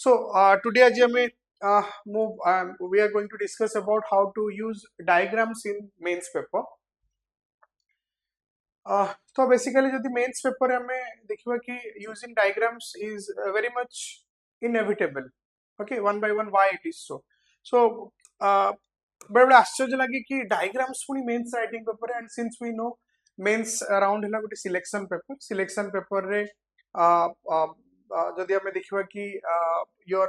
So today as we are going to discuss about how to use diagrams in mains paper. So basically जो mains paper हमें देखिबा कि using diagrams is very much inevitable. Okay, one by one why it is so. So बड़े बड़े आश्चर्य लगे कि diagrams पुनी मेंस राइटिंग पेपर है, and since we know mains around है गोटे सिलेक्शन पेपर रे जदि हमें देखिबा कि your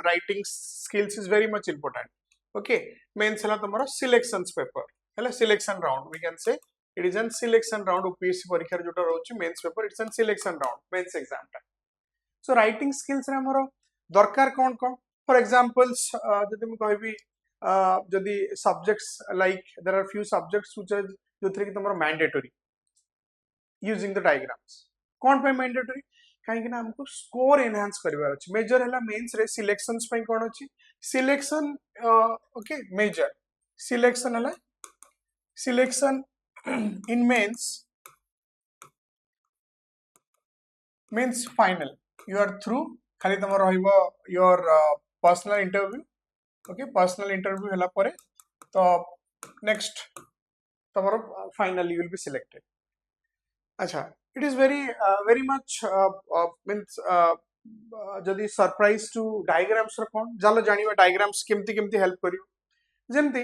writing skills is very much important. Okay, mains हला तमरो सिलेक्शंस पेपर हला selection round we can say it is an selection round. OPSC परीक्षा जोटा रहउची mains paper it's an selection round mains exam टा. सो राइटिंग स्किल्स रे हमरो दरकार कोन कोन फॉर एग्जांपल्स जदि हम कहबी जदि subjects like there are few subjects which are जोथरे कि तमरो मैंडेटरी यूजिंग द डायग्राम्स. कोन पे मैंडेटरी कहीं ना हमको स्कोर एनहांस करबार अछि. मेजर हला मेंस रे सिलेक्शंस पे कोन अछि सिलेक्शन. ओके, मेजर सिलेक्शन हला selection in means final you are through खाली तमर रहइबो your personal interview. Okay, personal interview हला परे तो नेक्स्ट तमर finally you will be selected. अच्छा, it is very much means जदि सरप्राइज टू डायग्राम्स र कोन जालो जानिबा डायग्राम्स केमती हेल्प करियो. जेमती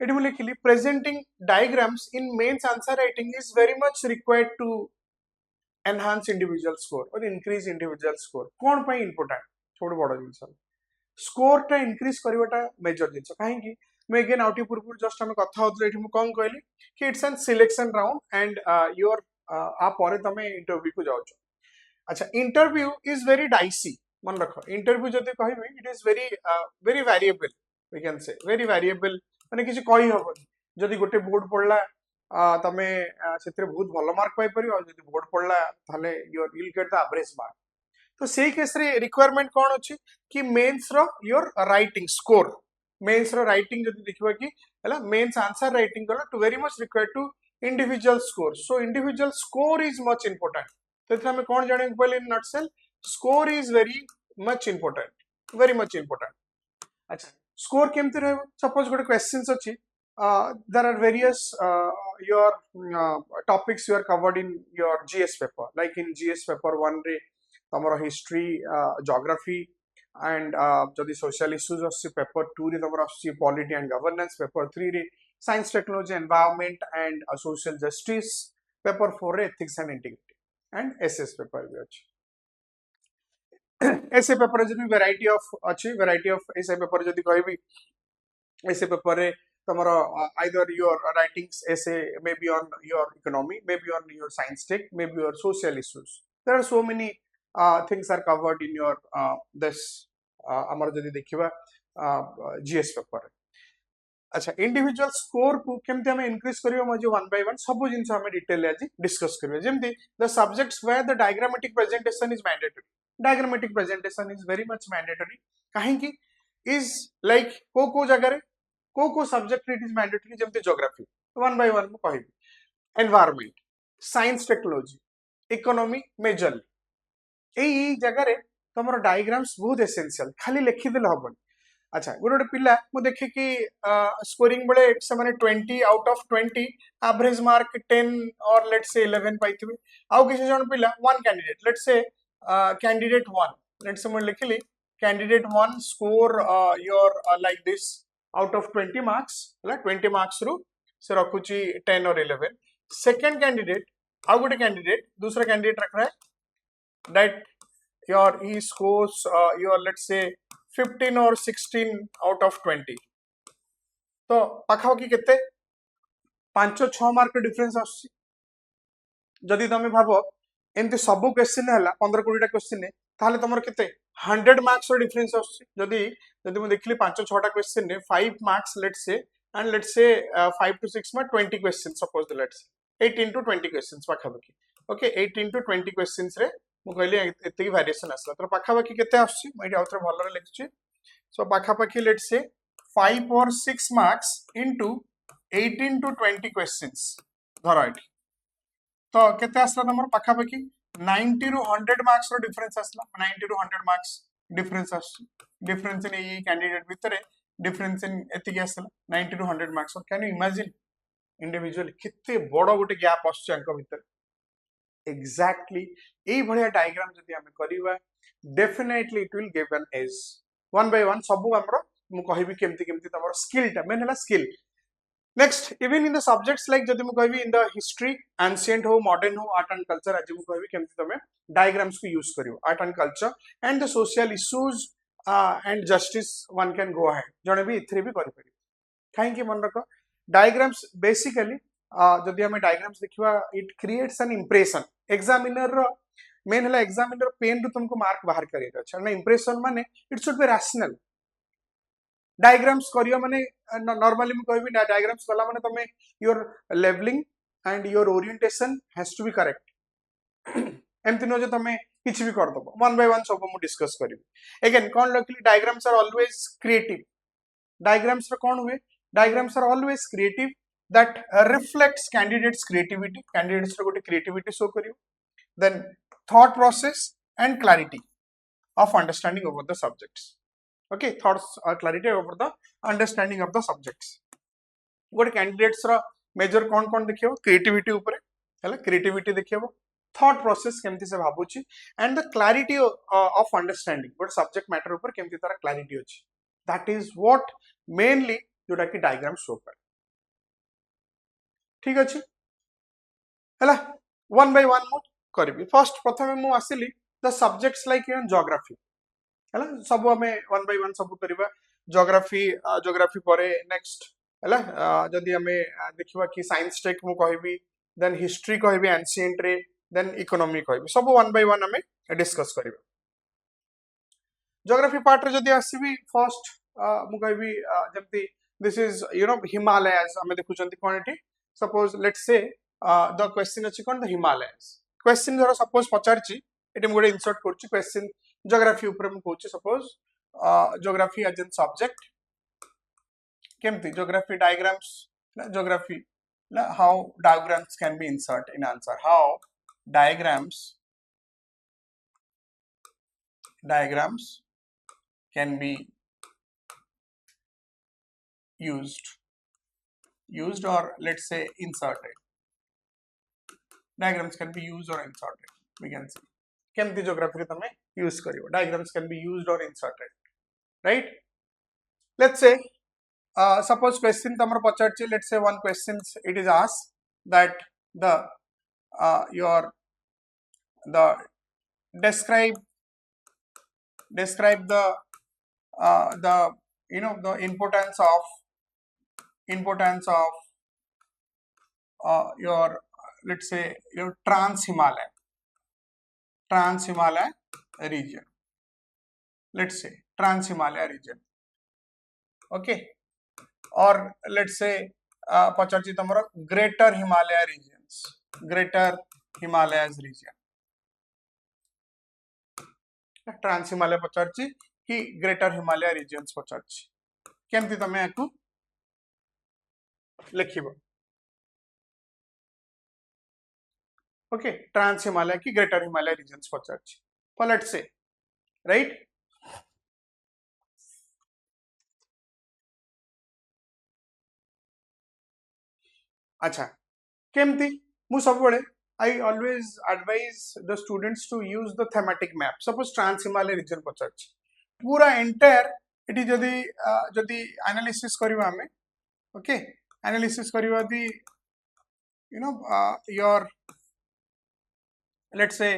एटी मु लिखिली presenting diagrams in mains answer writing is very much required to enhance individual score और इंक्रीज इंडिविजुअल स्कोर. कोन पई इंपोर्टेंट छोड़ बड़ जिंस स्कोर टा इंक्रीज करबाटा मेजर जिंस. काहे कि मैं अगेन आउटी पूर्व जस्ट हम कथा होतले एठी मु कोन कहली कि it's an selection round and your आप परे तमे इंटरव्यू को जाओ. अच्छा, इंटरव्यू इज वेरी डाइसी. मन रखो इंटरव्यू जदि कहबे it is very variable. We can say very variable माने किछि कहि हबो. जदि गोटे बोर्ड पड़ला तमे सेतरे बहुत भलो मार्क पाई परियो, और जदि बोर्ड पड़ला ताले your will get the average mark. तो सेही केस रे रिक्वायरमेंट कोन अछि कि मेंस रो योर राइटिंग स्कोर. मेंस रो राइटिंग जदि देखिबा कि हला मेंस आंसर राइटिंग कला to very much required to individual score. So individual score is much important. तो इतना में कौन जाने पहले in nutshell score is very much important. अच्छा, score केमते रहबो. सपोज गोटे क्वेश्चंस अछि, there are various your topics you are covered in your GS paper. Like in GS paper 1 रे तमरो history, geography and जदि social issues अछि paper 2 रे तमरो अछि polity and governance. Paper 3 रे science, technology, environment and social justice. Paper 4 रे ethics and integrity and SS paper भी अछि. essay paper जदि variety of essay paper जदि कहबी essay paper रे तमरो either your writings essay may be on your economy, maybe on your science tech, maybe your social issues. There are so many things are covered in your this amar जदि देखिबा GS paper. अच्छा, individual score को केमते हमें increase करियो मजे one by one सब जिंस हमें detail आज डिस्कस करियो. जेमती the subjects where the diagrammatic presentation is mandatory. Diagrammatic presentation is very much mandatory. काहे कि इज लाइक को जगह रे को सब्जेक्ट इट इज मैंडेटरी. जेमती ज्योग्राफी वन बाय वन म कहबी, environment, science, technology, economy majorly एई जगह रे तमरो डायग्राम्स बहुत एसेंशियल. खाली लिखि देले हबन. अच्छा, गोटे पिला मु देखे कि स्कोरिंग बेले से माने 20 आउट ऑफ 20 एवरेज मार्क 10 और लेट्स से 11 पाइथिबे. आउ किसी जन पिला one candidate let's say candidate 1 let's say मु लिखली candidate 1 score your like this out of 20 marks हला 20 मार्क्स रु से रखुची 10 और 11. सेकंड कैंडिडेट आउ गोटे कैंडिडेट दूसरा कैंडिडेट रख रहा है that your he scores your let's say 15 और 16 आउट ऑफ 20. तो पाखापाखि केते 5-6 मार्क डिफरेंस आछि. जदि तमे भाबो एंते सब क्वेश्चन हला 15-20 टा क्वेश्चन ताले तमर केते 100 मार्क्स रो डिफरेंस आछि. जदि मु देखली 5-6 टा क्वेश्चन ने 5 marks let's say and let's say 5 to 6 में 20 question suppose let's 18 to 20 questions पाखापाखि. ओके, 18 to 20 क्वेश्चंस रे मु कहली एते की वेरिएशन आसला. तो पाखापाखि केते आछि मैं आउथरे भलो रे लिखछि. सो पाखापाखि let's say 5 or 6 marks into 18 to 20 questions धर एठी. तो केते आसला तमर पाखापाखि 90 ରୁ 100 मार्क्स रो डिफरेंस आसला. 90 ରୁ 100 marks difference difference in a candidate भितर difference in एतिकी आसला 90 to 100 marks. So can you imagine individually कितने बड़ा गोटे गैप आसुची अंक भितर exactly एई भलिया डायग्राम जदि हम करिवा definitely it will give an edge one by one सब हमरो मु कहिबी केमती केमती तमरो स्किल टा मेन हला skill. Next, even in the subjects like जदि मु कहिबी in the history ancient हो modern हो art and culture आज मु कहिबी केमती तमे diagrams को use करियो art and culture and the social issues and justice one can go ahead जणे भी इथरे भी करि परिबो काहे कि मन रखो diagrams basically जदि हमें diagrams देखिवा it creates an impression examiner main हला examiner पेन रु तुमको मार्क बाहर करियो अच्छा ना impression माने it should be rational. Diagrams करियो माने नॉर्मली मैं कहबी डायग्राम्स कला माने तमे your labelling and your orientation has to be correct एमति न जे तमे किछि भी कर दबो वन बाय वन सब हम डिस्कस करिवि अगेन कोन luckily diagrams are always creative diagrams रे कोन हुए diagrams are always creative that reflects candidates creativity candidates रे गोटे क्रिएटिविटी शो करियो then thought process and clarity of understanding over the subjects. Okay, thoughts or clarity over the understanding of the subjects. Good candidates रा major कौन देखियो creativity ऊपर है creativity देखियो thought process केमती से भाबुची and the clarity of understanding but subject matter ऊपर केमती तारा clarity होची that is what mainly जोटा कि diagram show कर ठीक अछि हैला one by one मु करबी first प्रथमे मु आसिली the subjects like in geography हैला सब हमें वन बाय वन सब करिबा ज्योग्राफी परे नेक्स्ट हैला जदी हमें देखिबा कि साइंस टेक मु कहबी देन हिस्ट्री कहबी एंशिएंट रे देन इकोनॉमी कहबी सब वन बाय वन हमें डिस्कस करिबा. ज्योग्राफी पार्ट रे जदी आसीबी फर्स्ट मु कहबी जमती this is you know Himalayas हमें देखुचंती कोन एटी suppose let's say the question अछि कोन द हिमालयस क्वेश्चन जरा सपोज पचारची एटी मु गोटे इंसर्ट करची क्वेश्चन ज्योग्राफी ऊपर मु कहूची suppose geography as an subject केमती geography diagrams geography how diagrams can B insert in answer how diagrams can be used or let's say inserted. Diagrams can be used or inserted, we can see केमती geography तमे use करियो diagrams can be used और inserted right. Let's say suppose question तमर पचारची let's say one question it is asked that the your the describe the you know the importance of your let's say your trans Himalaya region, let's say trans Himalaya region, okay, or let's say पचारची तमरो greater Himalaya regions, greater Himalayas region, trans Himalaya पचारची कि greater Himalaya regions पचारची केमती तमे याकू लिखिबो okay trans Himalaya की greater Himalaya regions पचारची so let's say right अच्छा केमती मु सब बड़े I always advise the students to use the thematic map. Suppose trans Himalaya region पचारची पूरा entire इटी जदी analysis करिवा हमें okay analysis करिवा दी you know your let's say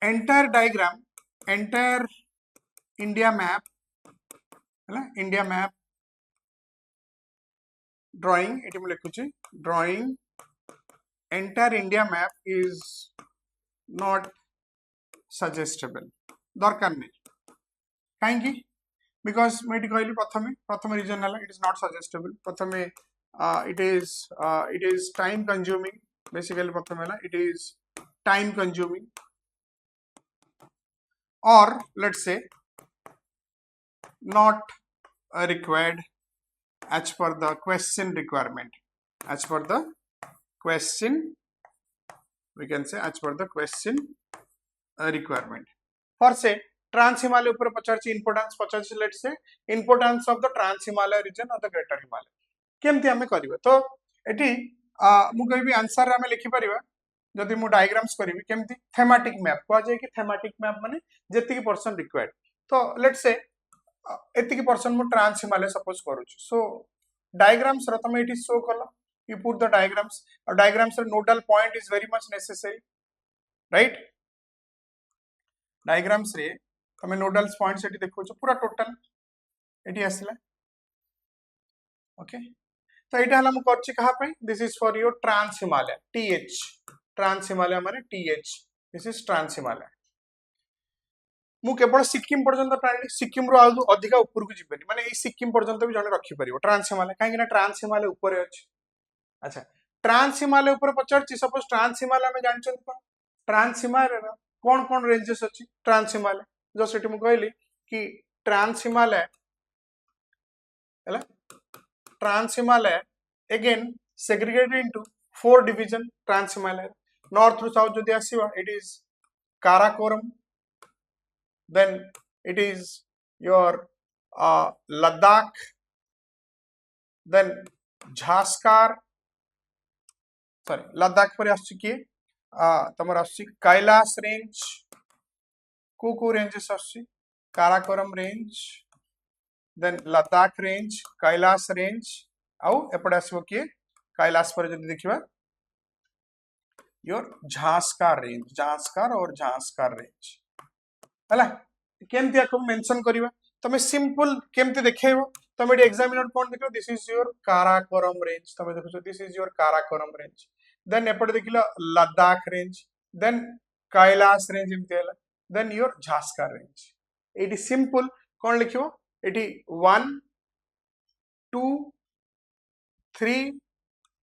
entire diagram entire India map drawing eighty मु लिखुची drawing entire India map is not suggestible दरकार नहीं काहेकि because मेटी कहली प्रथम रीजन हला it is not suggestible प्रथमे it is time consuming basically प्रथम हला it is time consuming or let's say not required as per the question requirement, as per the question we can say as per the question requirement. For say Trans Himalaya ऊपर पचार importance Pachar let's say importance of the Trans Himalaya region or the Greater Himalaya केमती आमे करिवे तो eighty मु कहबी answer आमे लिखि परिबा जदि मु डायग्राम्स करिवि केमती थेमेटिक मैप को जाय कि थेमेटिक मैप माने जेतिकी पर्सन रिक्वायर्ड तो लेट्स से एतिकी पर्सन मु ट्रांस हिमालय सपोज करूछु सो डायग्राम्स रो तमे एटी शो कला यू पुट द डायग्राम्स और डायग्राम्स रो nodal point is very much necessary right diagrams रे तमे नोडल्स पॉइंट्स एटी देखो पूरा टोटल एटी आसला ओके तो यहाँ हला मु करछि कहा पे this is for your trans Himalaya TH trans Himalaya माने TH this is trans Himalaya मु केवल सिक्किम पर्यंत टाणी सिक्किम रो आउ अधिका ऊपर को जिबेनी माने ए सिक्किम पर्यंत भी जने रखि परिबो ट्रांस हिमालय काहे कि ना ट्रांस हिमालय ऊपर अछि अच्छा ट्रांस हिमालय ऊपर पचरछि सपोज ट्रांस हिमालय में जानछन को ट्रांस हिमालय कोन रेंजेस अछि ट्रांस हिमालय जो सेठी मु कहली कि ट्रांस हिमालय हला Trans Himalaya again segregated into 4 division Trans Himalaya north to south jodi asiba it is Karakoram then it is your Ladakh then Jhaskar sorry Ladakh par aschi ki tamar aschi Kailash range को ranges aschi Karakoram range then Ladakh range Kailash range आउ एपटे आसो किए कैलाश पर जदि देखिबा your झांस्कार और झांस्कार range हला केमती आको मेंशन करिवा तमे सिंपल केमती देखैबो तमे एग्जामिनर कोन देखो this is your Karakoram range तमे देखो this is your Karakoram range then एपटे देखिलो Ladakh range then Kailash range एमती हला देन योर झांस्कार रेंज एटी सिंपल कोन लिखिबो एटी 1 2 3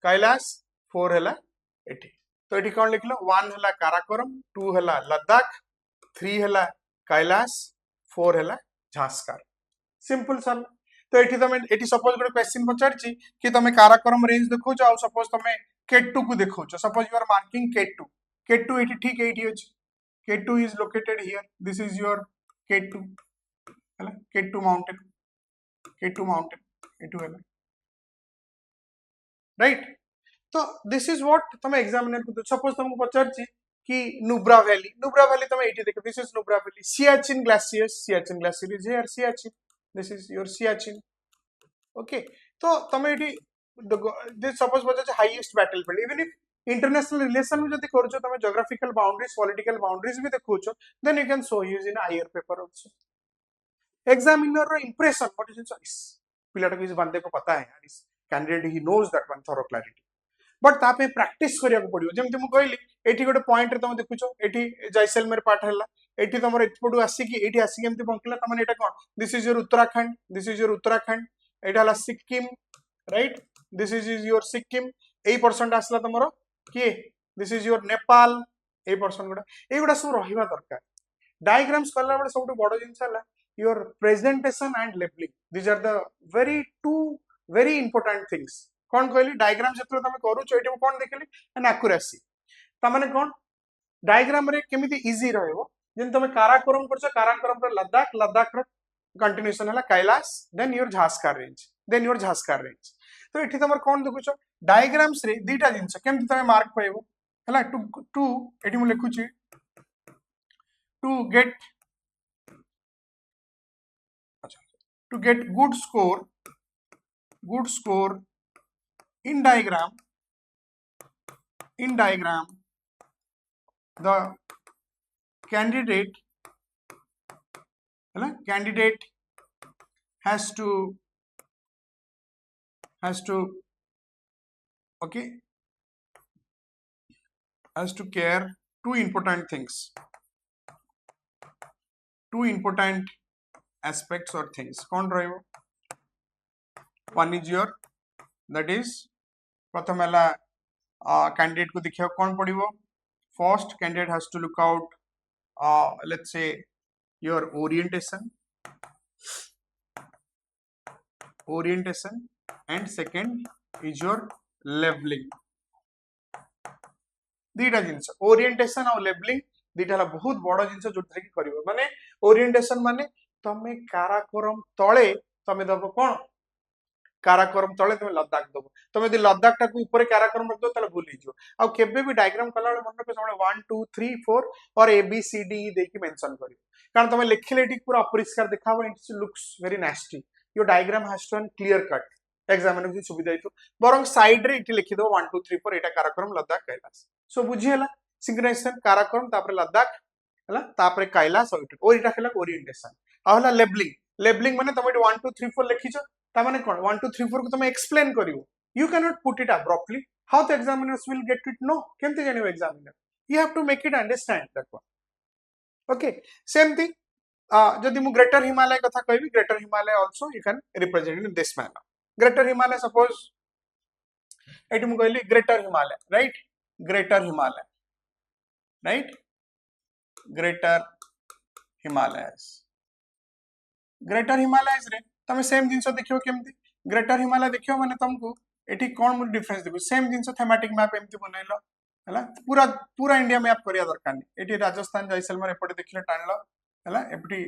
कैलाश 4 हला एटी तो एटी कोन लिखलो 1 हला काराकोरम 2 हला लद्दाख 3 हला कैलाश 4 हला झांस्कार सिंपल सन तो एटी तमे एटी सपोज गोटे क्वेश्चन पचारछि कि तमे काराकोरम रेंज देखो आ सपोज तमे K2 को देखो suppose you are marking K2 एटी ठीक एटी अछि K2 is located here this is your K2 हला K2 माउंटेन एटू हला राइट तो दिस इज व्हाट तमे एग्जामिनर को सपोज तुमको पचारछि कि नुब्रा वैली तमे एटी देखो this is Nubra valley Siachen glacier is here Siachen this is your Siachen okay तो तमे एटी दिस सपोज पचारछि highest battlefield even if international relation में जति करछो तमे ज्योग्राफिकल बाउंड्रीज पॉलिटिकल बाउंड्रीज भी देखोछो then you can show use in your paper also examiner रो इंप्रेशन व्हाट इज इस पिलाटा किस बंदे को पता है यार इस कैंडिडेट ही knows that one thorough clarity but तापे प्रैक्टिस करिया को पड़ियो जेमते मु कहली एठी गोटे पॉइंट रे तुम देखुछो एठी जैसलमेर पार्ट हला एठी तमर एतपडु आसी कि एठी आसी केमते बंकला तमन एटा कोन दिस इज योर उत्तराखंड एटा हला Sikkim right this is your Sikkim 8% आसला तमरो के दिस इज योर नेपाल 8% गुडा एगुडा सब रहिबा दरकार डायग्राम्स करला बडे सबटु बडो जिंस हला your presentation and labeling these are the two very important things कौन कहली डायग्राम जतले तमे करू छ एटी कोन देखली एन एक्यूरेसी त माने कोन डायग्राम रे केमिति इजी रहबो जेन तमे काराकोरम करछ काराकोरम पर लद्दाख रो कंटिन्यूएशन हला Kailash then your Zanskar range तो एठी तमर कोन देखु छ डायग्राम्स रे दीटा जिंस केमिति तमे मार्क पाइबो हला टू एठी मु लिखु छी to get good score in diagram the candidate has to care two important aspects or things कौन रहिबो one is your that is प्रथम हला कैंडिडेट को देखियो कौन पड़िबो first candidate has to look out let's say your orientation and second is your leveling दीटा जिंस ओरिएंटेशन और लेबलिंग दुईटा हला बहुत बड़ जिंस जो कि करिवो माने ओरिएंटेशन माने तमे काराकोरम तळे तमे दबो कोन काराकोरम तळे तमे लद्दाख दबो तमे यदि लद्दाख टाकू ऊपर काराकोरम रख दो ताले भूल ही जो आ केबे भी डायग्राम कला मन रखो सबले 1 2 3 4 और ए बी सी डी देकी मेंशन करियो कारण तमे लिखले ठीक पूरा अपरिष्कार देखाबो it looks very nasty your diagram has to be clear cut examiner की सुविधा हेतु बरंग साइड रे इटी लिखि दो 1 2 3 4 एटा काराकोरम लद्दाख कैलाश सो बुझी हला सिंक्रोनाइजेशन काराकोरम तापर लद्दाख हला तापर कैलाश और इटा खेला ओरिएंटेशन आ हला लेबलिंग माने तमे 1 2 3 4 लिखिछो ता माने कोन 1 2 3 4 को तमे एक्सप्लेन करिवो you can not put it abruptly how the examiners will get it no केमते जानिबो examiner you have to make it understand that one okay same thing जदि मु ग्रेटर हिमालय कथा कहबी greater Himalaya also you can represent in this manner greater Himalaya suppose एटी मु कहली greater Himalaya right greater Himalayas रे तमे सेम जिंस देखियो केमती ग्रेटर हिमालय देखियो माने तुमको एठी कोन मु डिफरेंस देबो सेम जिंस थेमेटिक मैप एमती बनैलो हला पूरा पूरा इंडिया मैप करिया दरकार नहीं एठी राजस्थान जैसलमेर एपटे देखले टाणलो हला एपटी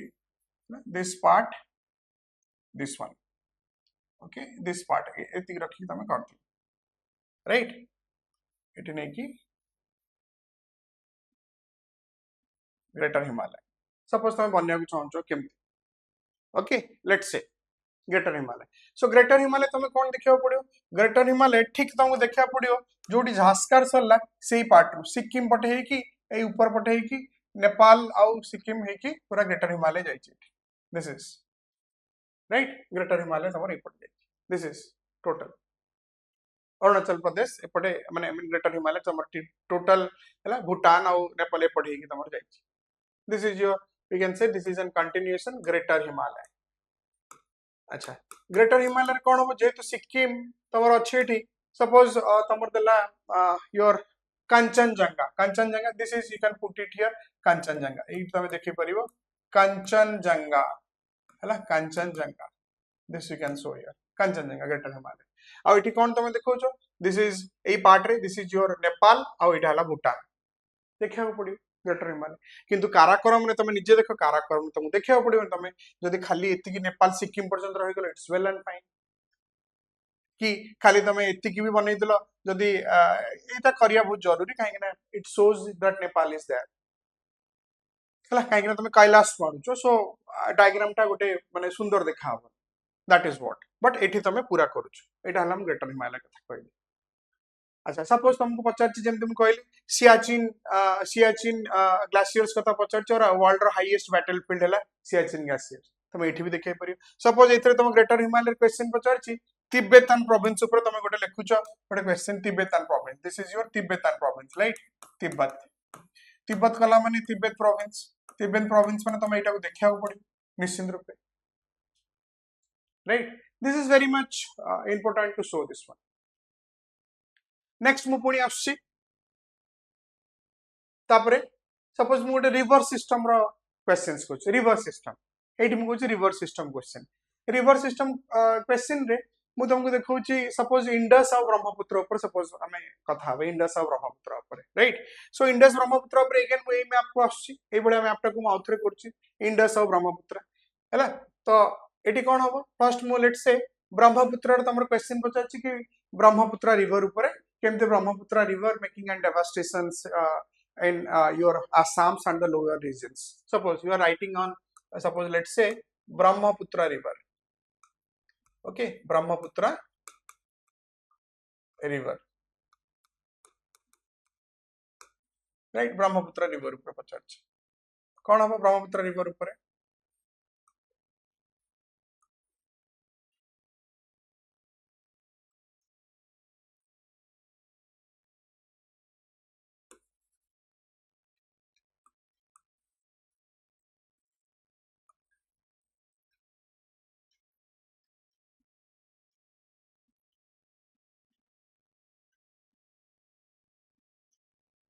this part this one okay this part एती रखी तमे करथि राइट एठी नै कि ग्रेटर हिमालय सपोज तमे बन्या को चाहछो केमती okay let's say greater Himalaya so greater Himalaya तमे कोन देखियो पड़ियो ग्रेटर हिमालय ठीक तुमको देखिया पड़ियो जोडी झास्कार सरला सेही पार्ट सिक्किम पटे है कि ए ऊपर पटे है कि नेपाल आउ सिक्किम है कि पूरा ग्रेटर हिमालय जाई छी this is right greater Himalaya तमर ए पटे this is total Arunachal Pradesh एपटे माने ग्रेटर हिमालय तमर टोटल हला भूटान आउ नेपाल ए पटे है कि तमर जाई छी this is your we can say this is an continuation greater himalaya अच्छा ग्रेटर हिमालय कोन हो जेतु सिक्किम तमर अछि एठी सपोज तमर देला your Kanchenjunga this is you can put it here Kanchenjunga ए तमे देखि परिबो कंचनजंगा हला Kanchenjunga this you can show here Kanchenjunga greater Himalaya आ एठी कोन तमे देखो छो दिस इज ए पार्ट रे दिस इज योर नेपाल आ एटा हला भूटान देखिया पड़ियो ग्रेटर हिमालय किंतु काराकोरम रे तमे निजे देखो काराकोरम तुम देखिया पड़ियो तमे जदी खाली एति की नेपाल सिक्किम पर्यंत रहि गेलो इट्स वेल एंड फाइन कि खाली तमे एति की भी बनै दिलो जदी एटा करिया बहुत जरूरी काहे ना it shows that Nepal is there हला काहे ना तमे कैलाश मानुचो सो डायग्राम टा गोटे माने सुंदर देखा हो दैट इज व्हाट बट एठी तमे पूरा करूचो एटा हलाम ग्रेटर हिमालय कथा कहली अच्छा सपोज तुमको पचारछि जेम तुम कहली सियाचिन ग्लेशियर्स कथा पचारछि और वर्ल्ड रो हाईएस्ट बैटलफील्ड हला सियाचिन ग्लेशियर तुम एठी भी देखै परियो सपोज एथरे तुम ग्रेटर हिमालय क्वेश्चन पचारछि तिब्बतन प्रोविंस ऊपर तुम गोटे लिखुछो गोटे question Tibetan province this is your Tibetan province right Tibet कला माने तिब्बत प्रोविंस माने तुम एटा को देखिया को पड़ी निश्चित रूप से right this is very much important to show this one next मु पुणी आसी तापरे सपोज मु गोटे रिवर सिस्टम रो क्वेश्चंस कोछ रिवर सिस्टम एठी मु कोछ रिवर सिस्टम क्वेश्चन रे मु तुमको देखौची सपोज इंडस और ब्रह्मपुत्र ऊपर सपोज हमें कथा हबे इंडस और ब्रह्मपुत्र ऊपर राइट सो इंडस ब्रह्मपुत्र ऊपर अगेन मु ए मैप को आसी ए बडे मैप टा को आउथरे करची इंडस और ब्रह्मपुत्र हैला तो एठी कोन हबो फर्स्ट मु लेट्स से ब्रह्मपुत्र रो तमर क्वेश्चन पचाची कि ब्रह्मपुत्र रिवर ऊपर केमते Brahmaputra river making and devastations in your Assam and the lower regions. Suppose you are writing on suppose let's say Brahmaputra river. Okay, Brahmaputra river. Right, Brahmaputra river ऊपर पचारछि कोन हबो Brahmaputra river ऊपर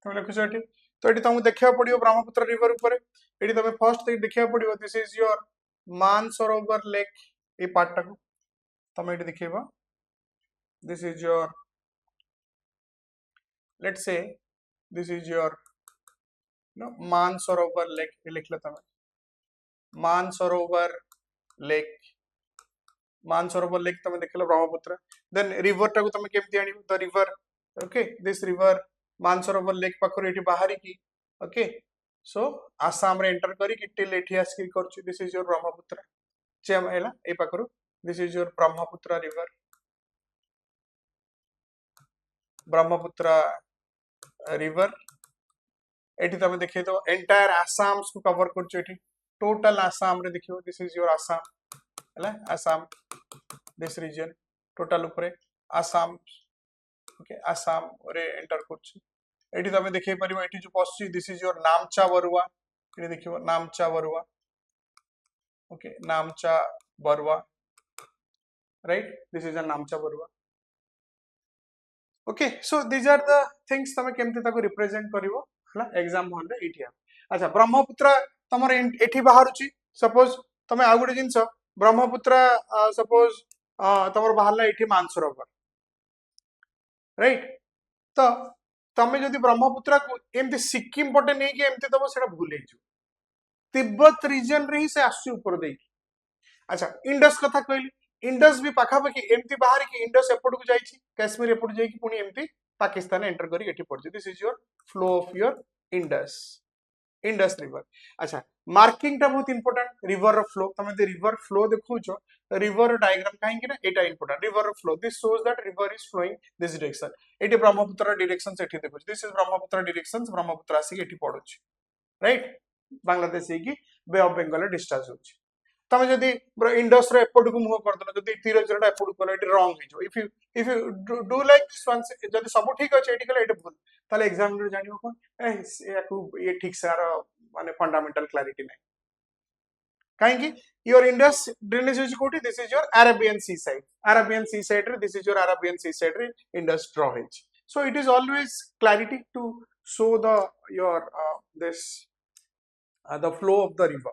तुम लिखुछ एठी तो एठी तुमको देखिया पड़ियो ब्रह्मपुत्र रिवर ऊपर एठी तमे फर्स्ट देखिया पड़ियो this is your Mansarovar lake a part टाको तमे एठी देखिबा this is your let's say this is your no Mansarovar lake लिखल तमे मानसरोवर लेक तमे देखल ब्रह्मपुत्र देन रिवर टाको तमे केमती आनिबो the river okay this river Mansarovar lake पाखर एठी बाहरी की ओके सो आसाम रे एंटर करी कि टिल एठी आस्की करछु दिस इज योर ब्रह्मपुत्र चेम हैला ए पाखर this is your Brahmaputra river एठी तमे देखे तो एंटायर आसाम को कवर करछु एठी टोटल आसाम रे देखियो दिस इज योर आसाम हैला आसाम दिस रीजन टोटल ऊपर आसाम ओके आसाम रे एंटर करछु एठी तमे देखै परिबो एठी जो पस्छि this is your Namcha Barwa एठी देखियो Namcha Barwa okay Namcha Barwa right this is a Namcha Barwa okay so these are the things तमे केमते ताको रिप्रेजेंट करिवो हला एग्जाम हॉल रे एठी अच्छा ब्रह्मपुत्र तमर एठी बाहरुची सपोज तमे आ गुडे जिंस ब्रह्मपुत्र सपोज तमर बाहरला एठी मानसरोवर राइट तो तमे जदि ब्रह्मपुत्र को एमती सिक्किम पटे नै कि एमती तब सेटा भूल हे जो तिब्बत रीजन रे ही से आसु ऊपर दे अच्छा इंडस कथा कहली इंडस भी पाखा पाखी एमती बाहर की इंडस एपट को जाईची कश्मीर एपट जाई कि पुनी एमती पाकिस्तान एंटर करी एठी पड़छ this is your flow of your Indus river अच्छा मार्किंग टा बहुत इंपोर्टेंट रिवर फ्लो तमे दे रिवर फ्लो देखुछो रिवर डायग्राम काहे कि ना एटा important river flow this shows that river is flowing this direction एटी ब्रह्मपुत्र डायरेक्शन एठी देखुछ this is Brahmaputra directions Brahmaputra आसी एठी पड़छ राइट बांग्लादेश की बे ऑफ बंगाल डिस्चार्ज होछ तमे जदी इंडस रे एपट को मुह कर दलो जदी तीर जरटा एपट को एटी रॉन्ग हे जो if you do like this one जदी सब ठीक अछि एटी कले एटी भूल ताले एग्जामिनर जानियो कोन ये ठीक सार माने फंडामेंटल क्लैरिटी नै काहे कि योर इंडस ड्रेनेज इज कोटी this is your Arabian sea side रे this is your Arabian sea side रे Indus draw has so it is always clarity to show the your this the flow of the river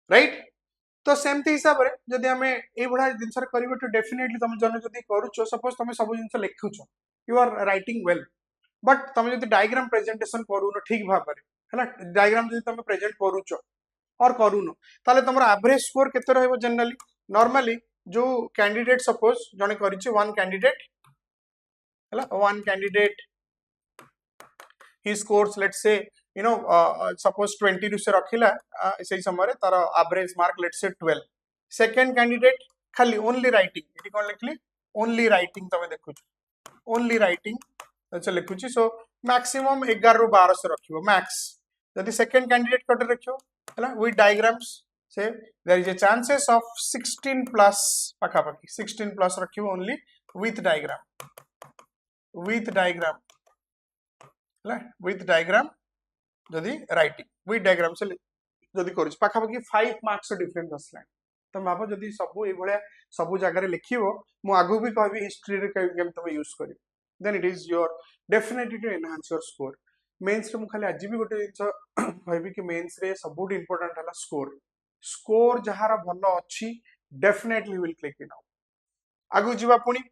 right तो सेमती हिसाब रे जदी हमें ए बडा जिंसर करिवो तो डेफिनेटली तुम जन जदी करूछो सपोज तुम सब जिंस लिखुछो you are writing well but तुम जदी डायग्राम प्रेजेंटेशन करूनो ठीक भाबरे हैला डायग्राम जदी तुम प्रेजेंट करूछो और करूनो ताले तुमरा एवरेज स्कोर केते रहइबो जनरली नॉर्मली जो कैंडिडेट सपोज जने करिछि वन कैंडिडेट हैला one candidate he scores let's say you know suppose 20 से रखिला सही समय तार average mark let's say 12 second candidate खाली ओनली राइटिंग एटी कोन लिखली ओनली राइटिंग तमे देखुछ ओनली राइटिंग अच्छा लिखुची सो मैक्सिमम 11 रु 12 से रखिबो मैक्स यदि सेकंड कैंडिडेट कटे रखियो हैला विथ डायग्राम्स से there is a chances of 16 plus पाखा पाखी 16 प्लस रखिबो only with diagram with diagram जदी राइटिंग with diagram से जदी करिस पाखा पाखी 5 मार्क्स डिफरेंस असला त भाबो जदी सब ए भले सब जगह रे लिखिबो मु आगु भी कहबी हिस्ट्री रे केम तमे यूज करी then it is your definitely to enhance your score mains रे मु खाली आज भी गोटे कहबी कि मेंस रे सबुट इंपोर्टेंट हला स्कोर जहार भलो अछि डेफिनेटली विल क्लिक इन आगु जीवा पुनी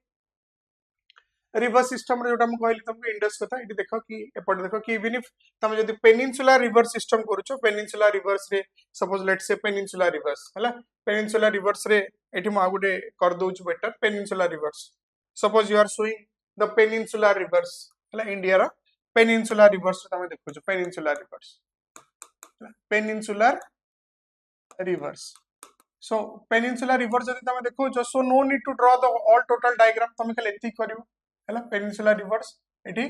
रिवर सिस्टम रे जोटा मु कहली तुमको इंडस कथा इति देखो कि एपट देखो कि इवन इफ तमे जदी पेनिनसुलर रिवर सिस्टम करूछो पेनिनसुलर रिवर्स रे suppose let's say peninsular rivers हला पेनिनसुलर रिवर्स रे एठी मु आगुडे कर दोछ better peninsular rivers suppose you are showing the peninsular rivers हला इंडिया रा पेनिनसुलर रिवर्स तमे देखुछो peninsular rivers so peninsular rivers जदी तमे देखुछो so no need to draw the all total diagram तमे खाली एति करिवो हैला पेनिनसुलर रिवर्स एठी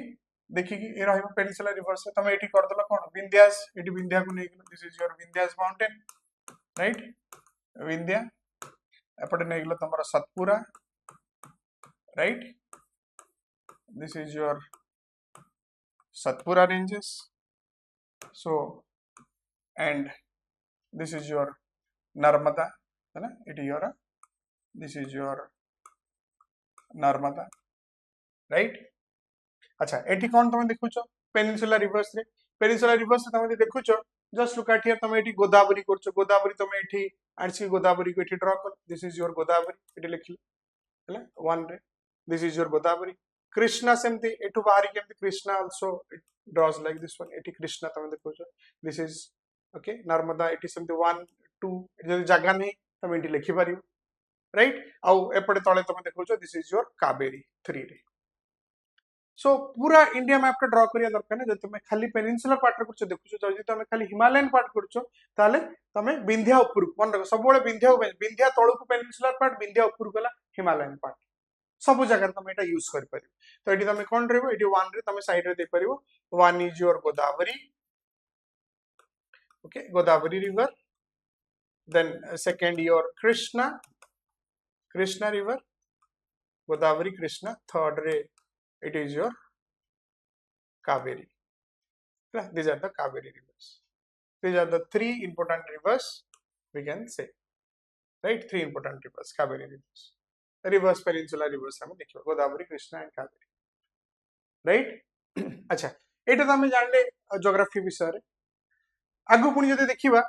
देखि कि ए रहइबो पेनिनसुलर रिवर्स तमे एठी कर दलो कोन विंध्यास एठी विंध्या को नै this is your Vindhyas mountain right Vindhya एपटे नै गेलो तमरा Satpura right this is your Satpura ranges so and this is your Narmada है ना it your this is your Narmada right अच्छा एटी कौन तुम देखुछ पेनिनसुलर रिवर्स तुम देखुछ जस्ट लुक एट हियर तुम एटी गोदावरी करछ गोदावरी तुम एटी आरसी गोदावरी को एटी ड्रॉ कर दिस इज योर गोदावरी एटी लिखली हैला वन रे this is your Godavari Krishna semti etu bahari kemti Krishna also it draws like this one. Eti Krishna tame dekhucho. This is okay. Narmada eti semti 1 2 jodi jaga nahi tame eti lekhi pariyo, right? Au epade tole tame dekhucho. This is your Kaveri 3 re. So पूरा India map draw करिया दरकार नहीं। तुम खाली peninsular part करछ देखुछ, जदि तुम खाली हिमालयन पार्ट करछ ताले तुम विंध्या ऊपर मन रख सब बेले विंध्या तळु को पेनिनसुलर पार्ट, विंध्या ऊपर गला हिमालयन पार्ट, सब जगह तुम एटा यूज कर परियो। तो एटी तुम कोन रहबो, एटी 1 रे तुम साइड रे दे परियो 1 is your Godavari, okay Godavari river, then second your Krishna river, Godavari Krishna, third रे it is your Kaveri. These are the Kaveri rivers. These are the 3 important rivers we can say, right? 3 important rivers, Kaveri rivers. Rivers, peninsular rivers hame dekhiba, Godavari, Krishna and Kaveri, right? अच्छा, एटा तो हमें जानले geography विषय रे। आगु पुनी जदि देखिबा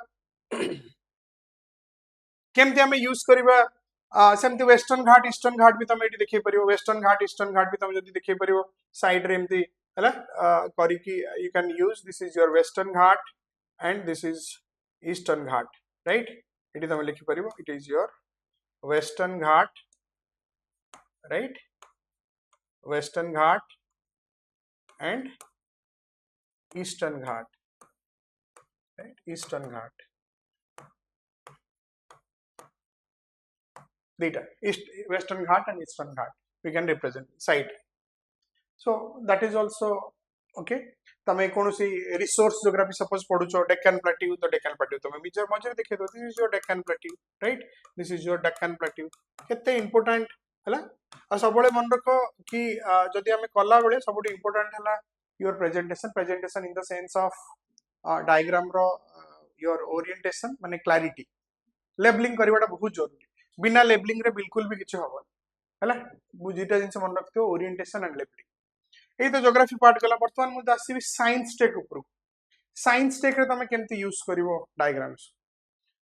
केमते हमें यूज करिबा सेमती वेस्टर्न घाट ईस्टर्न घाट भी तुम एटी देखै परियो, वेस्टर्न घाट ईस्टर्न घाट भी तुम जदि देखै परियो साइड रे एमती हला करी कि you can use this is your western Ghat and this is eastern Ghat, right? Eighty तुम लिखि परियो it is your western Ghat, right? Western Ghat and eastern Ghat, right? Eastern Ghat data east western ghat and eastern ghat we can represent side. So that is also okay. तमे कोनोसी resource geography suppose पढुचो Deccan plateau, तो Deccan plateau तमे मिजर मजर देखे दो, this is your Deccan plateau, right? This is your Deccan plateau केते इंपोर्टेंट हला। आ सबले मन रखो कि जदि हमें कला बेले सबटू इंपोर्टेंट हला your presentation in the sense of diagram रो योर ओरिएंटेशन माने क्लैरिटी, लेबलिंग करवाटा बहुत जरूरी। बिना लेबलिंग रे बिल्कुल भी किछ हबो हला। बुझिटा जिंस मन रखते हो ओरिएंटेशन एंड लेबलिंग। एई तो ज्योग्राफी पार्ट गला। वर्तमान मु आसीबी साइंस टेक ऊपर। साइंस टेक रे तमे केमती यूज करिवो डायग्राम्स।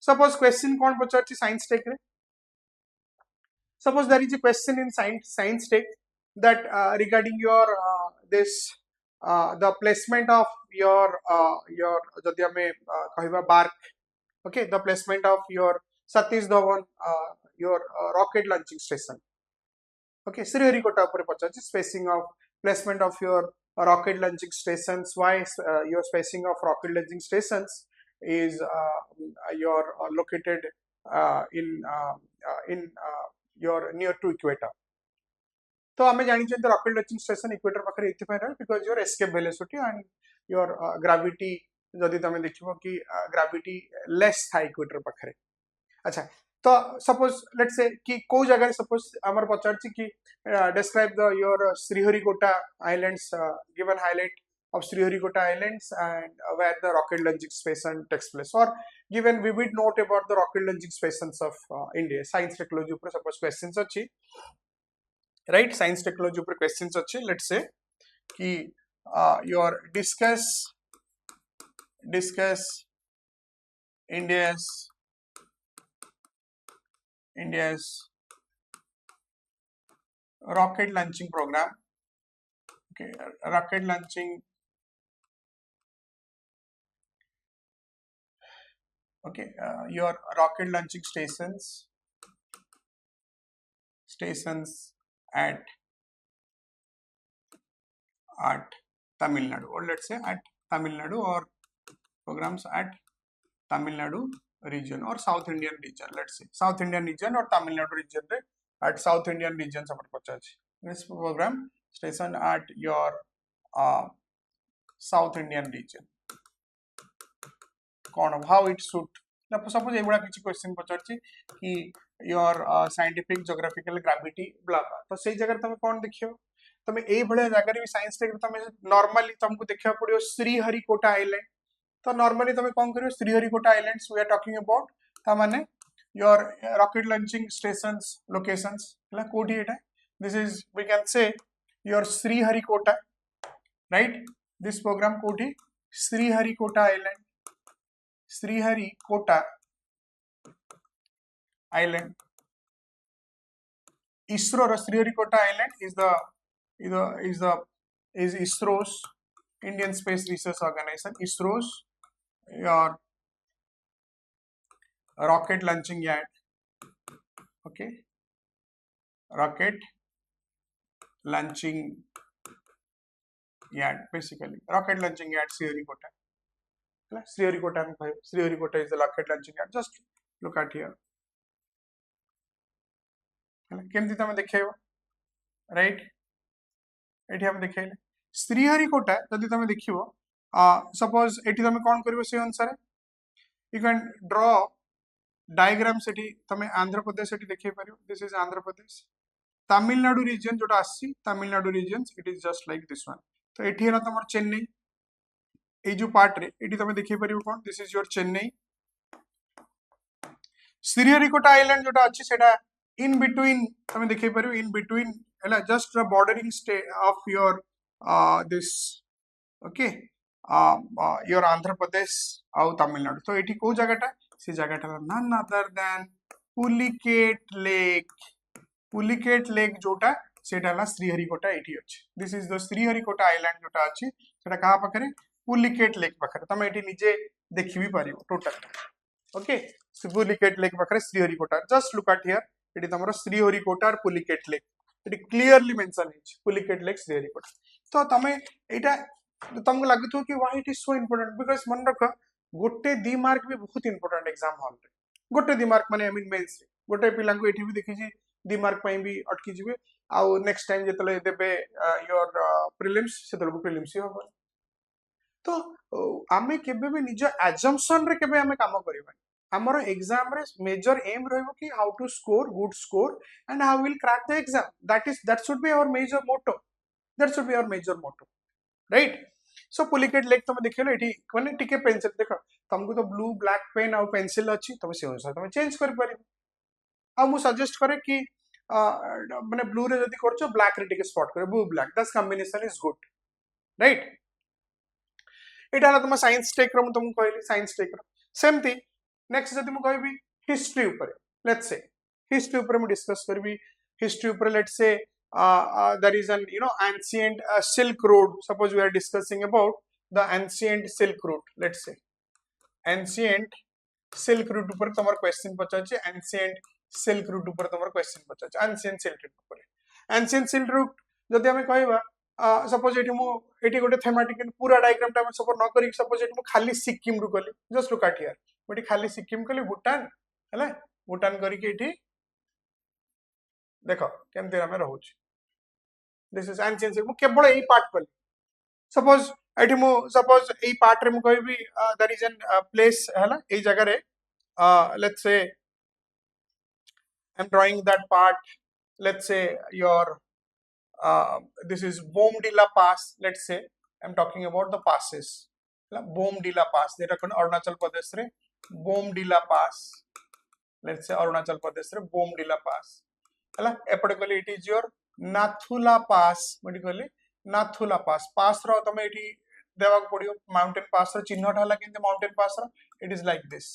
सपोज क्वेश्चन कोन पचारछि साइंस टेक रे, suppose there is a question in science tech that regarding your this the placement of your jodi ame kahiba bark, okay, the placement of your Satish Dhawan your rocket launching station, okay, Sriharikota upare pacharchi spacing of placement of your rocket launching stations. Why your spacing of rocket launching stations is your located in your near to equator. तो आमे जानि छै rocket launching station equator पाखरे एथि पे रह because your escape velocity and your gravity जदि तमे देखिबो कि ग्रेविटी लेस था इक्वेटर पाखरे। अच्छा, तो सपोज लेट्स से कि को जगह सपोज हमर पचारछि कि describe the your Sriharikota islands, given highlight of Sriharikota Islands and where the rocket launching station takes place, or given vivid note about the rocket launching stations of India. Science technology upar suppose questions achi, right? Science technology upar questions achi. Let's say ki your discuss India's rocket launching program, okay, rocket launching, okay, your rocket launching stations at Tamil Nadu, or let's say at Tamil Nadu, or programs at Tamil Nadu region or South Indian region. Let's say South Indian region or Tamil Nadu region re at South Indian region support pachach. This program station at your South Indian region. How it should, suppose एगुड़ा किसी question पचारछि कि your scientific geographical gravity ब्ला ब्ला, तो सेही जगह तमे कोन देखियो, तमे एई भले जगह रे साइंस टेक तमे नॉर्मली तुमको देखिया पड़ियो श्रीहरिकोटा आइलैंड। तो नॉर्मली तमे कोन करियो Sriharikota islands we are talking about, ता माने your rocket launching stations locations हला कोठी एटा, this is we can say your Sriharikota, right? This program कोठी Sriharikota island, Sriharikota Island. ISRO Sriharikota Island is the is ISRO's Indian Space Research Organization. ISRO's your rocket launching yard. Okay, rocket launching yard, basically rocket launching yard Sriharikota. Sriharikota is the rocket launching yard. Just look at here. केमती तमे देखैबो right एठी हम देखैले श्रीहरिकोटा जदि तमे देखिबो suppose एठी तमे कोन करबो से अनुसार यू कैन ड्रॉ डायग्राम सेठी तमे आंध्र प्रदेश सेठी देखै परियो this is Andhra Pradesh Tamil Nadu region जोटा आसी Tamil Nadu region it is just like this one तो एठी हला तमर चेन्नई ए जो पार्ट रे एठी तमे देखै परियो कोन this is your Chennai Sriharikota island जोटा अछि सेटा in between तमे देखै परियो in between हला just the bordering state of your this okay your Andhra Pradesh au Tamil Nadu तो एठी को जगहटा से जगहटा none other than Pulicat lake जोटा सेटा हला श्रीहरिकोटा एठी अछि this is the Sriharikota island जोटा अछि सेटा कहा पाखरे पुलिकेट लेक पाखरे तमे एठी निजे देखि भी परियो टोटल ओके पुलिकेट लेक पाखरे Sriharikota just look at here it तमरो श्रीहरिकोटा और Pulicat lake it clearly mention है पुलिकेट लेक श्रीहरिकोटा तो तमे एटा तुमको लागथो कि why it is so important because मन रख गोटे 2 मार्क भी बहुत इंपोर्टेंट एग्जाम हॉल रे गोटे 2 मार्क माने आई मीन मेंस रे गोटे पिला को एठी भी देखि छी 2 मार्क पई भी अटकी जिवे आ नेक्स्ट टाइम जेतले देबे योर प्रीलिम्स सेतले प्रीलिम्स ही होबो तो आमे केबे भी निज अजम्पशन रे केबे आमे काम करिबा हमरो एग्जाम रे मेजर एम रहबो कि how to score good score and how will crack the exam that should be our major motto right so Pulicat lake तुम देखियो एठी माने टिके पेंसिल देखो तुमको तो ब्लू ब्लैक पेन और पेंसिल अछि तुम से अनुसार तुम चेंज कर परिबो आ मु सजेस्ट करे कि माने ब्लू रे जदी करछो ब्लैक रे टिके स्पॉट करे ब्लू ब्लैक दस कॉम्बिनेशन इज गुड राइट एटा तुम साइंस टेक रो तुम कहली साइंस टेक रो सेमती नेक्स्ट जदि मु कहबी हिस्ट्री ऊपर लेट्स से हिस्ट्री ऊपर मु डिस्कस करबी हिस्ट्री ऊपर let's say there is an ancient silk road suppose we are discussing about the ancient silk road let's say ancient silk route ऊपर तमर क्वेश्चन पचाचे ancient silk route ऊपर तमर question पचाचे ancient silk route ऊपर ancient silk route जदि हमें कहबा suppose एठी गोटे थेमेटिक पूरा डायग्राम टा सपोज न करी सपोज एठी मु खाली सिक्किम रु कली जस्ट लुक एट हियर मोटी खाली सिक्किम कली भूटान हला भूटान करी के एठी देखो केमते हमें रहउछ दिस इज एंशिएंट मु केवल एई पार्ट कली सपोज एठी मु सपोज एई पार्ट रे मु कहबी देयर इज एन प्लेस हला एई जगह रे let's say I am drawing that part let's say your this is Bomdila Pass let's say I'm talking about the passes Bomdila Pass that are Arunachal Pradesh re Bomdila Pass let's say Arunachal Pradesh re Bomdila Pass hala epadikally it is your Nathula Pass medically Nathula Pass ro tame eti devak podiyo mountain pass ro Chinhat hala kinte mountain pass ro it is like this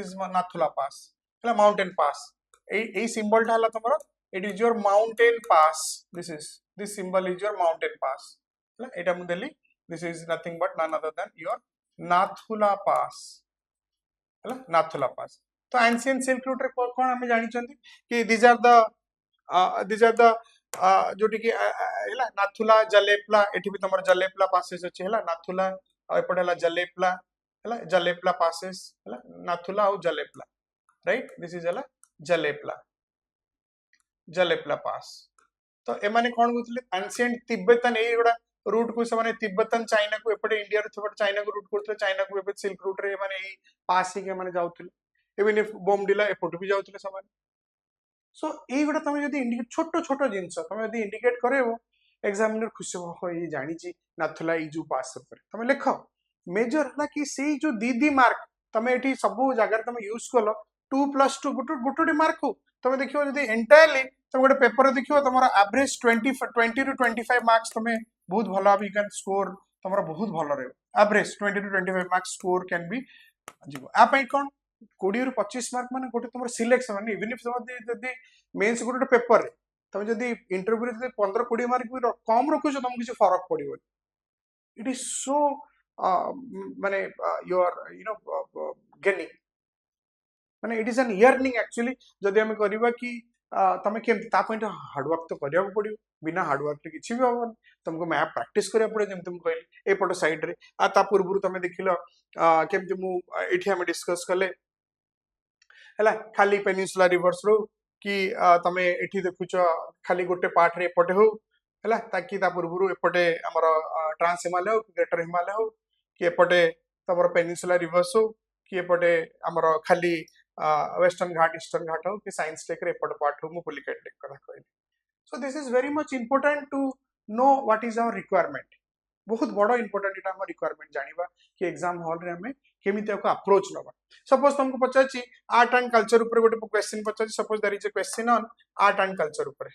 is Nathula Pass hala mountain pass ei symbol ta hala tomaro it is your mountain pass this symbol is your mountain pass eta mu deli this is nothing but none other than your Nathula Pass hala Nathula Pass तो ancient silk route रे कोन हम जानि चंती कि these are the जोटी कि हला नाथुला जलेपला एठी भी तमर जलेपला पासेस अछि हला नाथुला आ एपड हला जलेपला पासेस हला नाथुला और जलेपला राइट दिस इज हला जलेपला पास तो ए माने कोन बुतले एंशिएंट तिब्बतन ए गोडा रूट को से माने तिब्बतन चाइना को एपडे इंडिया रे थपड चाइना को रूट करथले चाइना को एपे सिल्क रूट रे माने ए पास ही के माने जाउथले इवन इफ बोमडिला एपट भी जाउथले समान सो ए गोडा तमे जदी इंडिकेट छोटो जिंस तमे जदी इंडिकेट करेबो एग्जामिनर खुशी हो ये जानि छी नाथुला ई जो पास पर तमे लिखो मेजर हला कि सेई जो दीदी मार्क तमे एठी सब जगह तमे यूज कलो 2+2 गुटुडी मार्क हो तमे देखियो जदी एंटायरली तमे गोटे पेपर देखियो तमरा एवरेज 20 टू 25 मार्क्स तमे बहुत भलो यू कैन स्कोर तमरा बहुत भलो रे average 20 to 25 marks score can be जीवो आ पई कोन 20 रु 25 मार्क माने गोटे तमरा सिलेक्शन माने इवन इफ जदी मेंस गोटे पेपर रे तुम जदि इंटरव्यू रे 15-20 मार्क भी कम रखुछ तुमको किसी फरक पड़ो इट इज सो माने यू आर गेनिंग माने इट इज एन इयर्निंग एक्चुअली जदि हम करबा कि तमे केमती ता पॉइंट हार्डवर्क तो करिया पड़ो बिना हार्डवर्क रे किछि भी होबन तुमको मैप प्रैक्टिस करिया पड़ो जेम तुम कहली ए पट साइड रे आ ता पूर्व तुम देखिलो केमती मु एठी हम डिस्कस कले हला खाली पेनिनसुला रिवर्स रो कि तमे एठी देखुछ खाली गोटे पार्ट रे एपटे हो हला ताकि ता पूर्व एपटे हमर ट्रांस हिमालय हो ग्रेटर हिमालय हो कि एपटे तमर पेनिनसुला रिवर्स हो कि एपटे हमर खाली वेस्टर्न घाट ईस्टर्न घाट हो कि साइंस टेक रे एपटे पार्ट हो मु पॉलिटेक्निक कथा कहली so this is very much important to know what is our requirement बहुत बड़ इंपोर्टेंट इटा हम रिक्वायरमेंट जानिबा कि एग्जाम हॉल रे हमें केमिति को अप्रोच नबा सपोज तुमको पचाची आर्ट एंड कल्चर ऊपर गोटे क्वेश्चन पचाची suppose there is a question on art and culture ऊपर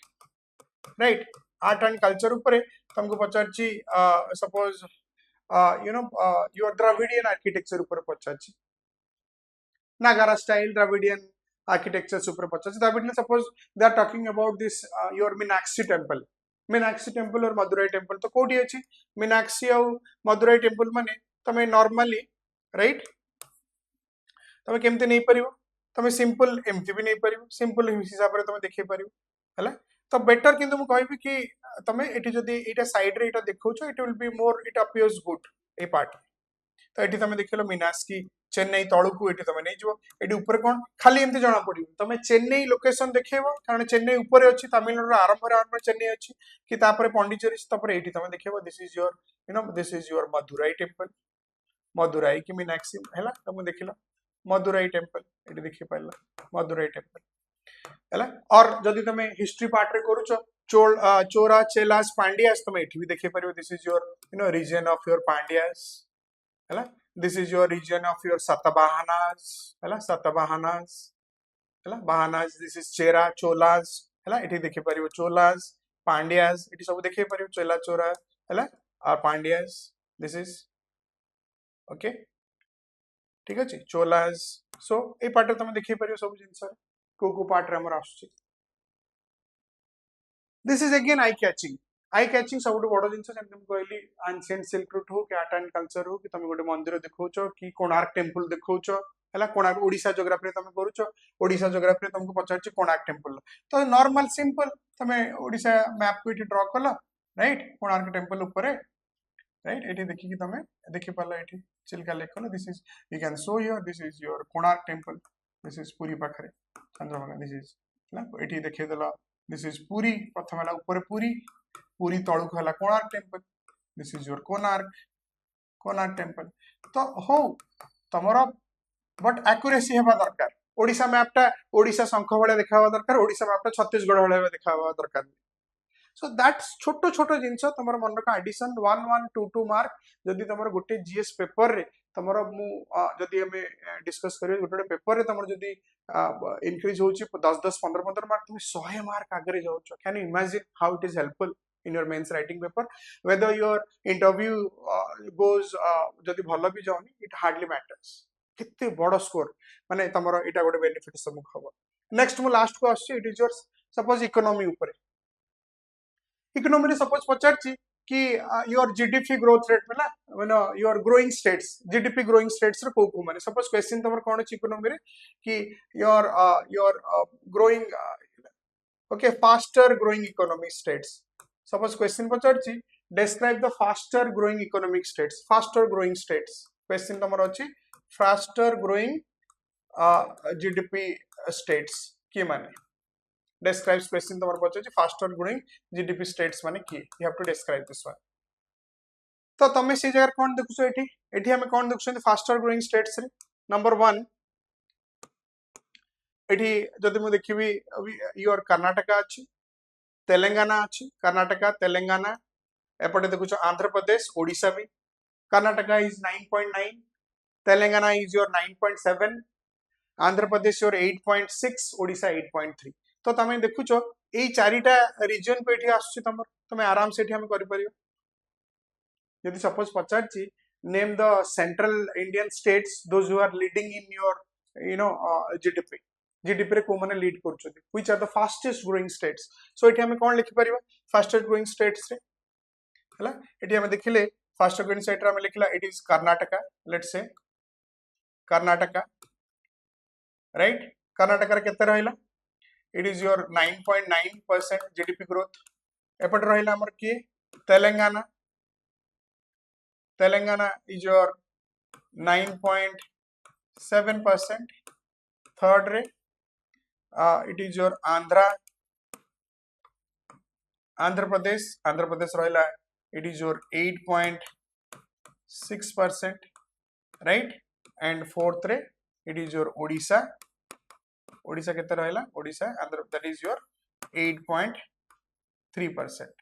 राइट आर्ट एंड कल्चर ऊपर तुमको पचाची suppose you know your Dravidian architecture ऊपर पचाची नागारा स्टाइल द्रविडियन आर्किटेक्चर ऊपर पचाची Dravidian suppose they are talking about this your Meenakshi temple Meenakshi temple और Madurai temple तो कोठी अछि मीनाक्षी और मदुराई टेंपल माने तमे नॉर्मली राइट तमे केमते नहीं परिबो तमे सिंपल एमती भी नहीं परिबो सिंपल हिसाब रे तमे देखै परिबो हला तो बेटर किंतु मु कहबी कि तमे एठी जदी एटा साइड रे एटा देखौछो it will be more it appears good a part तो एठी तमे देखिलो मीनाक्षी चेन्नई तळुकु एठी तमे नै जिवो एठी ऊपर कोन खाली एमती जाना पड़िबो तमे चेन्नई लोकेशन देखैबो कारण चेन्नई ऊपर अछि तमिलनाडु आरंभ चेन्नई अछि कि तापर पांडिचेरी तापर एठी तमे देखैबो this is your you know this is your Madurai temple Madurai की मीनाक्षी हैला तमे देखिलो मदुराई टेंपल एठी देखि पाइला मदुराई टेंपल हैला और जदी तमे हिस्ट्री पार्ट रे करूछो चोरा चेलास पांड्यास तमे एठी भी देखि परिबो this is your you know region of your Pandyas हैला this is your region of your Satavahanas हैला सतवाहनास हैला वाहनास दिस इज चेरा चोलास हैला एठी देखि परिबो चोलास पांड्यास एठी सब देखि परिबो चेला चोरा हैला और पांड्यास दिस इज ओके ठीक अछि चोलास सो ए पार्ट तुम देखि परियो सब जिंस को पार्ट रे हमर आछी this is again eye catching सब बड़ जिंस जेम तुम कहली एंशिएंट सिल्क रूट हो कि आर्ट एंड कल्चर हो कि तुम गोटे मंदिर देखौछो कि कोणार्क टेंपल देखौछो हला कोणार्क ओडिसा ज्योग्राफी तुम करूछो ओडिसा ज्योग्राफी तुमको पचारछि कोणार्क टेंपल तो नॉर्मल सिंपल तुम ओडिसा मैप को इठी ड्रा कला राइट कोणार्क टेंपल ऊपर राइट एठी देखि कि तमे देखि पाला एठी चिलका लेखन this is you can show here this is your Konark temple this is Puri पाखरे चंद्रभागा दिस इज ना एठी देखै देला दिस इज पुरी प्रथम हला ऊपर पुरी पुरी तळुक हला Konark temple this is your Konark temple तो हो तमरो बट एक्यूरेसी हेबा दरकार ओडिसा मैपटा ओडिसा शंख भळे देखावा दरकार ओडिसा मैपटा छत्तीसगढ़ भळे देखावा दरकार सो दैट्स छोटो छोटो जिंस तमर मन का एडिशन 1 1 2 2 मार्क जदी तमर गोटे जीएस पेपर रे तमर मु जदी हमें डिस्कस करियो गोटे पेपर रे तमर जदी इंक्रीज होची 10 10 15 15 मार्क तुम 100 मार्क आगे जाउछो can you imagine how it is helpful in your mains writing paper whether your interview goes जदी भलो भी जाउनी it hardly matters कितने बड़ स्कोर माने तमरो एटा गोटे बेनिफिट समूह हबो नेक्स्ट मु लास्ट को आछि it is your suppose economy ऊपर इकोनॉमी रे सपोज पचारछि कि योर जीडीपी ग्रोथ रेट में ना माने your growing states GDP growing states रे को माने सपोज क्वेश्चन तमर कोन अछि इकोनॉमी रे कि your growing okay faster growing economic states suppose question पचारछि describe the faster growing economic states faster growing states question तमर अछि फास्टर ग्रोइंग जीडीपी स्टेट्स की माने describes question तमर पछे फास्टर ग्रोइंग जीडीपी स्टेट्स माने की you have to describe this one तो तमे से जगह कोन देखुछो एठी हम कोन देखुछन फास्टर ग्रोइंग स्टेट्स रे नंबर 1 एठी जदि मु देखिबी योर कर्नाटका अछि तेलंगाना अछि कर्नाटका तेलंगाना एपटे देखुछो आंध्र प्रदेश ओडिशा भी Karnataka is 9.9 Telangana is your 9.7 Andhra Pradesh your 8.6 Odisha 8.3 तो तमे देखुछो ए चारिटा रीजन पे एठी आछी तमर तमे आराम से एठी हम करि परियो यदि सपोज पचारछि name the central Indian states those who are leading in your you know GDP GDP रे को माने लीड करछथि which are the fastest growing states so एठी हम कोन लिखि परिबा फास्टेस्ट ग्रोइंग स्टेट्स रे हला एठी हम देखिले फास्टेस्ट ग्रोइंग स्टेट रे हम लिखला it is Karnataka let's say Karnataka right Karnataka रे केते रहइला it is your 9.9% GDP growth एपट रहइला हमर के Telangana Telangana is your 9.7% third रे it is your Andhra Pradesh rahila it is your 8.6% right and fourth रे it is your Odisha kete rahila Odisha Andhra that is your 8.3%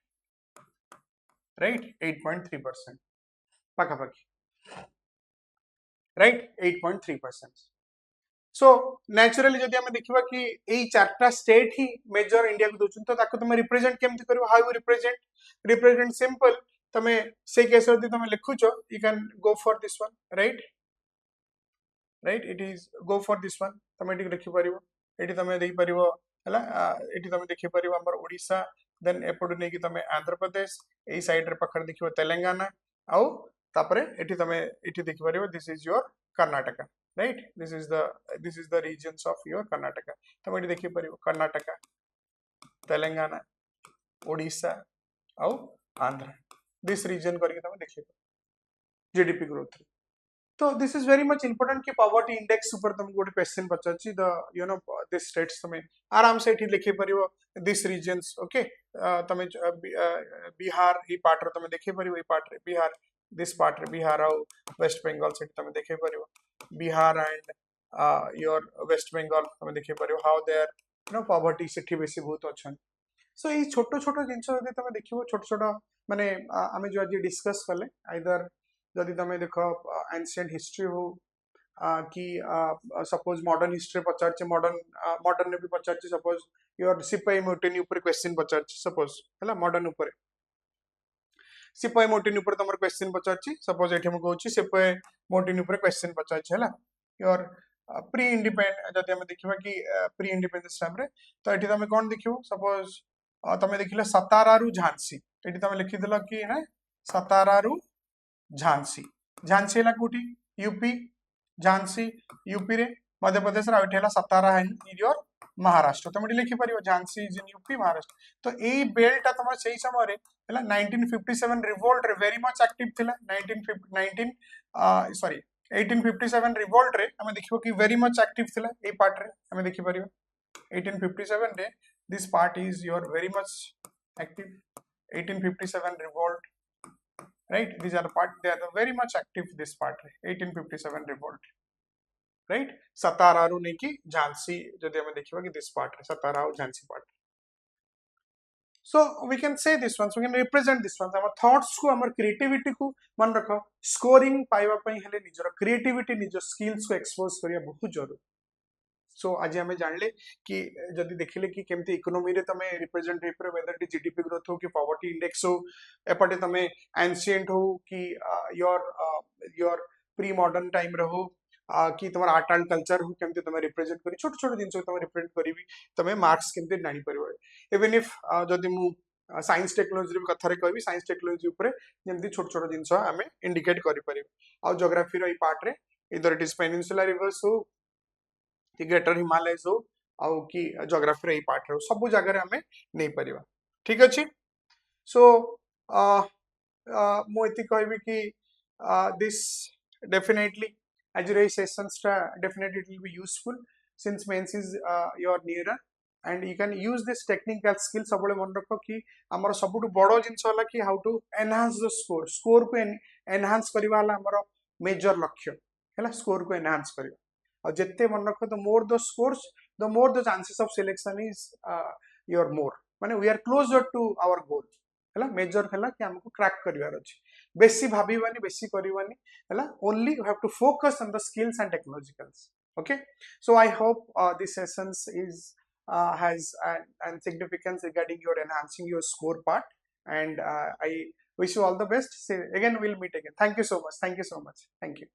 right 8.3% pakha pakhi right 8.3%. So naturally जदि आमे देखिबा कि एई चारटा state ही major India को दोचन तो ताको तमे represent केमति करबो हाउ यू रिप्रेजेंट सिंपल तमे से केस जदि तमे लिखुचो you can go for this one right it is go for this one तमे एटी लिखि परिबो एटी तमे देई परिबो हला एटी तमे देखि परिबो हमर ओडिसा देन एपडु नै कि तमे आंध्र प्रदेश एई साइड रे पखर देखिबो तेलंगाना आउ तापरे एटी तमे एटी देखि परिबो this is your Karnataka right this is the regions of your Karnataka तमे एटी देखि परिबो कर्नाटका तेलंगाना ओडिशा आउ आंध्र दिस रीजन करके तमे देखि जीडीपी ग्रोथ तो this is very much important कि पॉवर्टी इंडेक्स ऊपर तुम गोटे क्वेश्चन पचाची the you know this states तमे आराम से एठी लिखि परिबो दिस रीजन्स ओके तमे बिहार ई पार्ट रे तमे देखि परिबो ई पार्ट रे बिहार दिस पार्ट रे बिहार आउ वेस्ट बंगाल से तमे देखि परिबो Bihar and your west Bengal तमे देखि परिबो how there you know poverty सेठी बेसी बहुत अछन सो ई छोटो छोटो जिंस जदि तमे देखिबो छोटो छोटो माने आमे जो आज डिस्कस करले आइदर जदि तमे देखो एंशिएंट हिस्ट्री हो कि सपोज मॉडर्न हिस्ट्री पचारचे मॉडर्न ने भी पचारचे सपोज योर सिपाही म्यूटिनी ऊपर क्वेश्चन पचारचे सपोज हला मॉडर्न ऊपर सिपाही म्यूटिनी ऊपर तमर क्वेश्चन पचारची सपोज एठी हम कहूची सिपाही म्यूटिनी ऊपर क्वेश्चन पचारची हला योर प्री इंडिपेंडेंट जदि हम देखिबा कि प्री इंडिपेंडेंस टाइम रे तो एठी तमे कोन देखिबो सपोज तमे देखिला सतारा रु झांसी एठी तमे लिखि देला कि है सतारा रु झांसी झांसी हला कोठी यूपी झांसी यूपी रे मध्य प्रदेश रा एठी हला सतारा है योर महाराष्ट्र तमे एठी लिखि परिबो Jhansi is in UP Maharashtra तो एई बेल्ट तमर सेही समय रे हला 1957 रिवोल्ट रे वेरी मच एक्टिव थिला 1857 रिवोल्ट रे हमें देखिबो कि वेरी मच एक्टिव थिला ए पार्ट रे हमें देखि परिबो 1857 रे this part is your very much active 1857 revolt right these are the part they are very much active this part 1857 revolt right सतारा रु नै कि झांसी जदि हमें देखिबा कि दिस पार्ट रे सतारा और Jhansi part so we can say this one so we can represent this one our thoughts को our creativity को मन रखो scoring पाइबा पई हेले निजर creativity निजर skills को expose करिया बहुत जरूरी सो आज हमें जानले कि जदि देखिले कि केमती इकोनॉमी रे तमे रिप्रेजेंट हे पर वेदर डी जीडीपी ग्रोथ हो कि पॉवर्टी इंडेक्स हो एपटे तमे एंशिएंट हो कि योर प्री मॉडर्न टाइम रे हो कि तमर आर्ट एंड कल्चर हो केमती तमे रिप्रेजेंट करी छोट छोट जिंस तमे रिप्रेजेंट करिवि तमे मार्क्स केमती जानि परिबो इवन इफ जदि मु साइंस टेक्नोलॉजी रे कथा रे कहबी साइंस टेक्नोलॉजी ऊपर जेमती छोट छोट जिंस हमें इंडिकेट करि परिबो आ ज्योग्राफी रो ई पार्ट रे इधर इट इज पेनिनसुला रिवर्स हो कि ग्रेटर हिमालयस हो आउ कि ज्योग्राफी रे पार्ट रे सब जगह रे हमें नै परिबा ठीक अछि सो मो एति कहबी कि this definitely as your sessions definitely it will be useful since mains is your nearer and you can use this technical skill सबले मन रखो कि हमर सबटु बडो जिंस होला कि how to enhance the score को एनहांस करबा होला हमर मेजर लक्ष्य हैला स्कोर को एनहांस करबा और जत्ते मन रखो the more the scores the more the chances of selection is your more माने we are closer to our goal हैला मेजर हैला कि हमको क्रैक करबार अछि बेसी भाबीवानी बेसी करिवानी हैला only you have to focus on the skills and technologicals okay so I hope this sessions is has an significance regarding your enhancing your score part and I wish you all the best. Say again we'll meet again. Thank you so much. Thank you so much. Thank you.